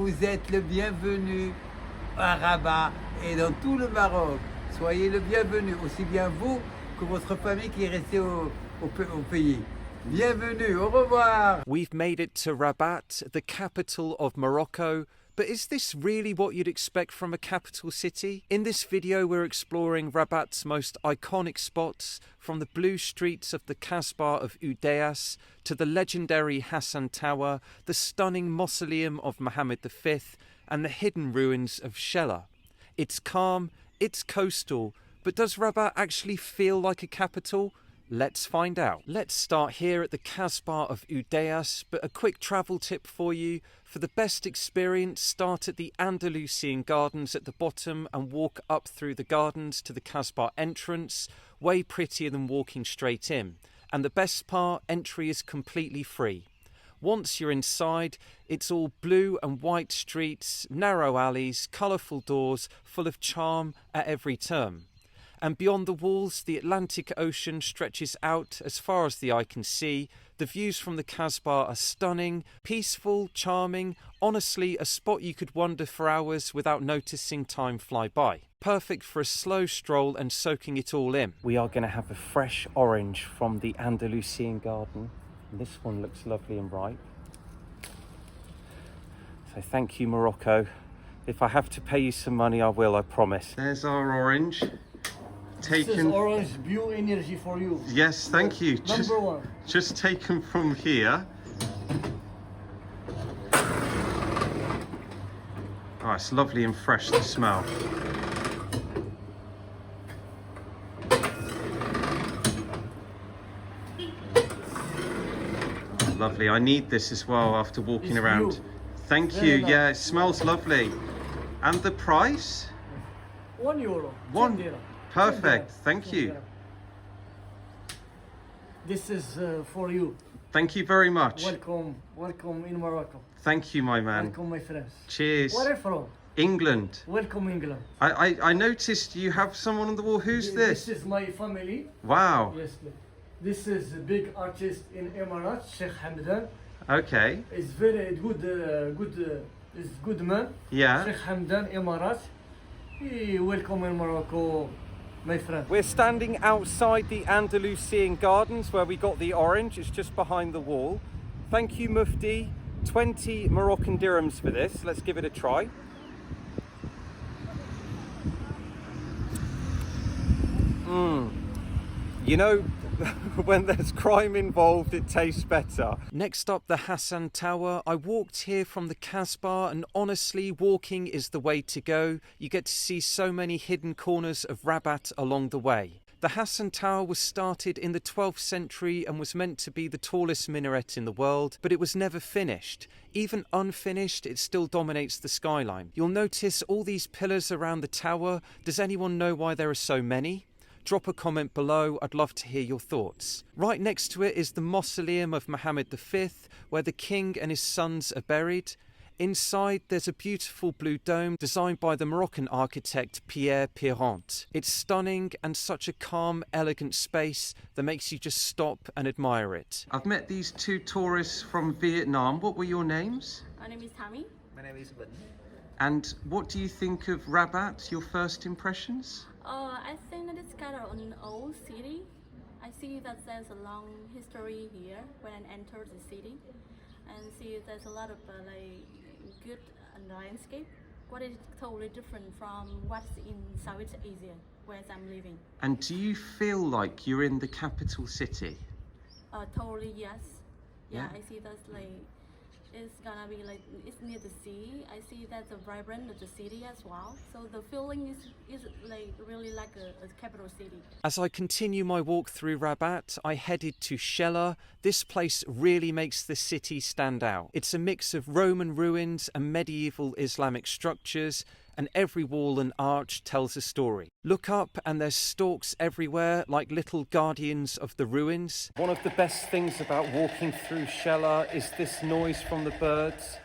vous êtes le bienvenu à Rabat et dans tout le Maroc. Soyez le bienvenu, aussi bien vous que votre famille qui est restée au pays. Bienvenue, au revoir. We've made it to Rabat, the capital of Morocco. But is this really what you'd expect from a capital city? In this video we're exploring Rabat's most iconic spots, from the blue streets of the Kasbah of Udayas to the legendary Hassan Tower, the stunning Mausoleum of Mohammed V and the hidden ruins of Shella. It's calm, it's coastal, but does Rabat actually feel like a capital? Let's find out. Let's start here at the Kasbah of Udayas, but a quick travel tip for you. For the best experience, start at the Andalusian Gardens at the bottom and walk up through the gardens to the Kasbah entrance, way prettier than walking straight in. And the best part, entry is completely free. Once you're inside, it's all blue and white streets, narrow alleys, colourful doors, full of charm at every turn. And beyond the walls, the Atlantic Ocean stretches out as far as the eye can see. The views from the Kasbah are stunning, peaceful, charming, honestly a spot you could wander for hours without noticing time fly by. Perfect for a slow stroll and soaking it all in. We are going to have a fresh orange from the Andalusian Garden. This one looks lovely and ripe. So thank you, Morocco. If I have to pay you some money, I will, I promise. There's our orange. This is orange bio energy for you. Yes, thank you. Number one. Just taken from here. Oh, it's lovely and fresh to smell. Lovely. I need this as well after walking around. Blue. Thank Very you. nice. Yeah, it smells lovely. And the price? €1. One. 10 dirham. Perfect. 10 dirham. Thank 10 you. dirham. This is for you. Thank you very much. Welcome in Morocco. Thank you, my man. Welcome, my friends. Cheers. Where are you from? England. Welcome, England. I noticed you have someone on the wall. Who's this? This is my family. Wow. Yes. This is a big artist in Emirates, Sheikh Hamdan. Okay. It's very good man. Yeah. Sheikh Hamdan, Emirates. Welcome in Morocco, my friend. We're standing outside the Andalusian Gardens where we got the orange. It's just behind the wall. Thank you, Mufti. 20 Moroccan dirhams for this. Let's give it a try. You know, when there's crime involved, it tastes better. Next up, the Hassan Tower. I walked here from the Kasbah, and honestly, walking is the way to go. You get to see so many hidden corners of Rabat along the way. The Hassan Tower was started in the 12th century and was meant to be the tallest minaret in the world, but it was never finished. Even unfinished, it still dominates the skyline. You'll notice all these pillars around the tower. Does anyone know why there are so many? Drop a comment below, I'd love to hear your thoughts. Right next to it is the Mausoleum of Mohammed V, where the king and his sons are buried. Inside, there's a beautiful blue dome designed by the Moroccan architect Pierre Pirant. It's stunning and such a calm, elegant space that makes you just stop and admire it. I've met these two tourists from Vietnam. What were your names? My name is Tammy. My name is Ben. And what do you think of Rabat, your first impressions? I think that it's kind of an old city. I see that there's a long history here when I entered the city, and see there's a lot of good landscape. What is totally different from what's in Southeast Asia, where I'm living. And do you feel like you're in the capital city? Totally yes. Yeah, Yeah. I see that's it's gonna be it's near the sea. I see that's a vibrant of the city as well. So the feeling is really like a capital city. As I continue my walk through Rabat, I headed to Shella. This place really makes the city stand out. It's a mix of Roman ruins and medieval Islamic structures, and every wall and arch tells a story. Look up and there's stalks everywhere like little guardians of the ruins. One of the best things about walking through Shella is this noise from the birds.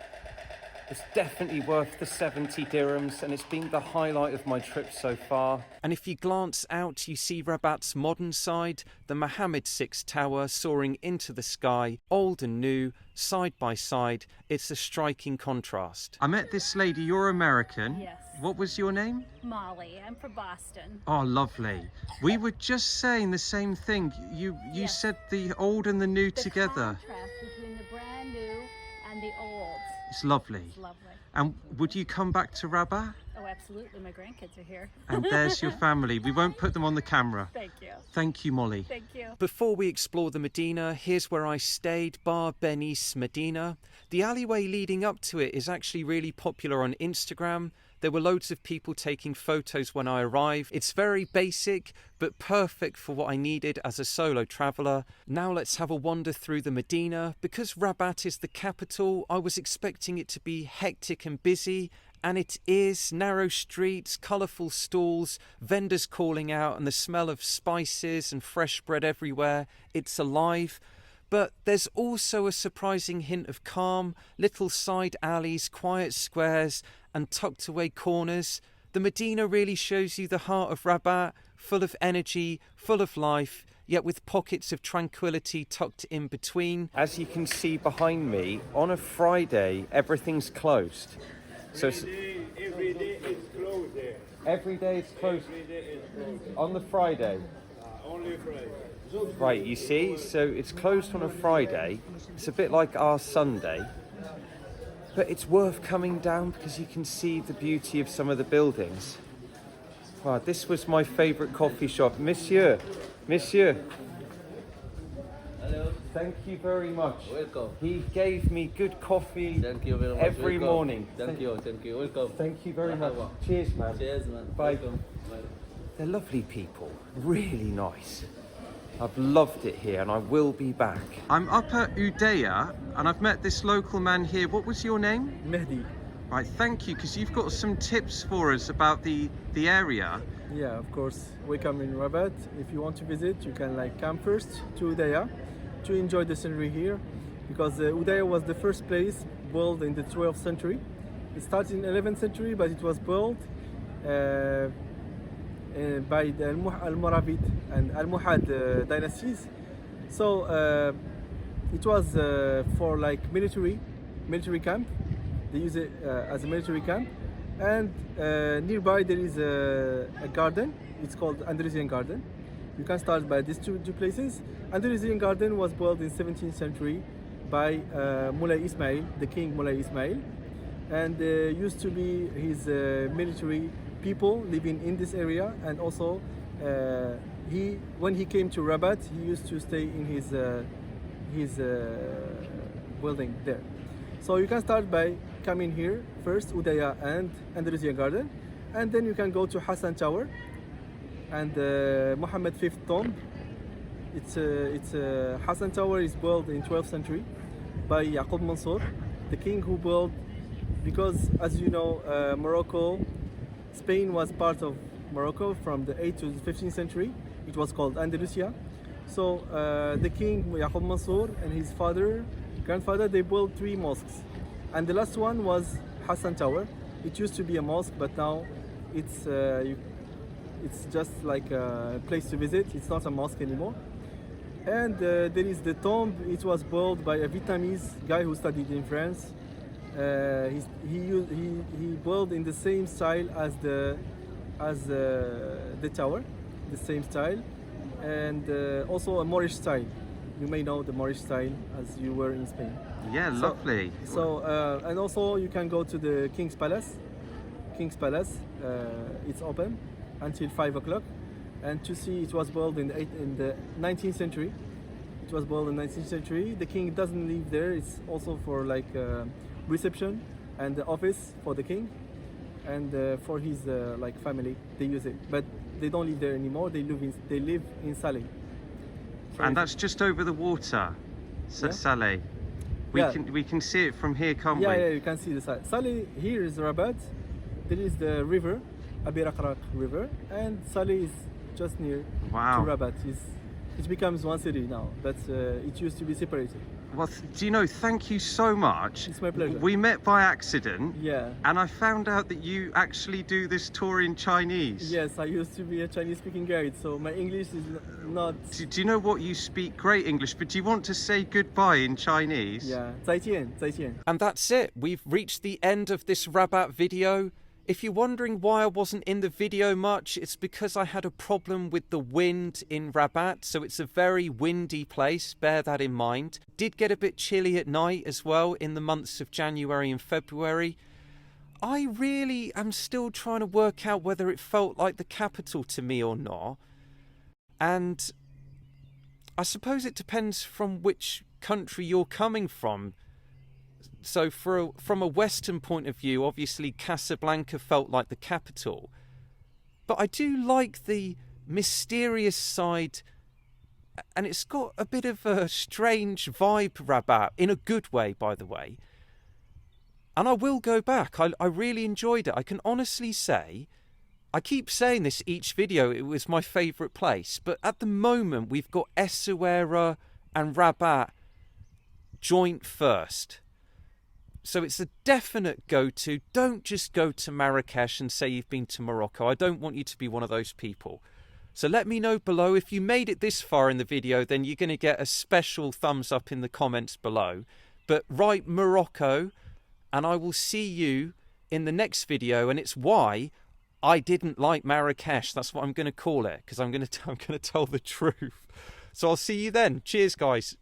It's definitely worth the 70 dirhams, and it's been the highlight of my trip so far. And if you glance out, you see Rabat's modern side, the Mohammed VI Tower soaring into the sky, old and new, side by side. It's a striking contrast. I met this lady, you're American. Yes. What was your name? Molly. I'm from Boston. Oh, lovely. We were just saying the same thing. You Yes. said the old and the new The together. contrast between the brand new and the old. It's lovely. It's lovely. And would you come back to Rabat? Oh, absolutely. My grandkids are here. And there's your family. We won't put them on the camera. Thank you. Thank you, Molly. Thank you. Before we explore the Medina, here's where I stayed, Bar Benis Medina. The alleyway leading up to it is actually really popular on Instagram. There were loads of people taking photos when I arrived. It's very basic, but perfect for what I needed as a solo traveller. Now let's have a wander through the Medina. Because Rabat is the capital, I was expecting it to be hectic and busy, and it is. Narrow streets, colourful stalls, vendors calling out, and the smell of spices and fresh bread everywhere. It's alive. But there's also a surprising hint of calm, little side alleys, quiet squares and tucked away corners. The Medina really shows you the heart of Rabat, full of energy, full of life, yet with pockets of tranquility tucked in between. As you can see behind me, on a Friday, everything's closed. So Every day it's closed there. every day it's closed on the Friday. Only Friday. Right, you see, so it's closed on a Friday. It's a bit like our Sunday, but it's worth coming down because you can see the beauty of some of the buildings. Wow, this was my favourite coffee shop. Monsieur. Hello. Thank you very much. Welcome. He gave me good coffee Thank you very much. every Welcome. morning. Thank you. Welcome. Thank you very much. Marhaba. Cheers, man. Cheers, man. Bye. Welcome. Bye. They're lovely people, really nice. I've loved it here and I will be back. I'm up at Udayas and I've met this local man here. What was your name? Mehdi. Right, thank you, because you've got some tips for us about the area. Yeah, of course. Welcome in Rabat. If you want to visit, you can come first to Udayas to enjoy the scenery here, because Udayas was the first place built in the 12th century. It started in 11th century, but it was built by the Almoravid and Almohad dynasties. So it was for military camp. They use it as a military camp, and nearby there is a garden. It's called Anderlucian Garden. You can start by these two places. Andalusian Garden was built in 17th century by Moulay Ismail, the king Moulay Ismail, and used to be his military people living in this area. And also when he came to Rabat, he used to stay in his building there. So you can start by coming here first, Udayas and Andalusian Garden, and then you can go to Hassan Tower and Mohammed V tomb. It's Hassan Tower is built in 12th century by Yaqub Mansour, the king who built, because as you know, Morocco, Spain was part of Morocco from the 8th to the 15th century. It was called Andalusia. So the king Yaqub Mansour and his grandfather, they built 3 mosques, and the last one was Hassan Tower. It used to be a mosque, but now it's just like a place to visit. It's not a mosque anymore. And there is the tomb. It was built by a Vietnamese guy who studied in France. He built in the same style as the tower, the same style, and also a Moorish style. You may know the Moorish style as you were in Spain. Yeah, lovely. So and also you can go to the King's Palace. King's Palace, it's open until 5 o'clock, and to see it was built in the 19th century. It was built in the 19th century. The king doesn't live there. It's also for reception and the office for the king, and for his family. They use it, but they don't live there anymore. They live in Saleh. So And that's just over the water, Yeah. Saleh. We can see it from here, can't Yeah, we? you can see the Saleh. Saleh, here is Rabat. There is the river, Abiraqraq river, and Saleh is just near Wow. to Rabat. It becomes one city now, but it used to be separated. Well, do you know, thank you so much. It's my pleasure. We met by accident. Yeah. And I found out that you actually do this tour in Chinese. Yes, I used to be a Chinese speaking guide, so my English is not. Do you know what? You speak great English, but do you want to say goodbye in Chinese? Yeah, 再见, 再见. And that's it. We've reached the end of this Rabat video. If you're wondering why I wasn't in the video much, it's because I had a problem with the wind in Rabat, so it's a very windy place, bear that in mind. Did get a bit chilly at night as well in the months of January and February. I really am still trying to work out whether it felt like the capital to me or not. And I suppose it depends from which country you're coming from. So from a Western point of view, obviously Casablanca felt like the capital. But I do like the mysterious side, and it's got a bit of a strange vibe, Rabat, in a good way, by the way. And I will go back. I really enjoyed it. I can honestly say, I keep saying this each video, it was my favourite place. But at the moment, we've got Essaouira and Rabat joint first. So it's a definite go-to. Don't just go to Marrakech and say you've been to Morocco. I don't want you to be one of those people. So let me know below. If you made it this far in the video, then you're going to get a special thumbs up in the comments below. But write Morocco, and I will see you in the next video. And it's why I didn't like Marrakech. That's what I'm going to call it, because I'm going to tell the truth. So I'll see you then. Cheers, guys.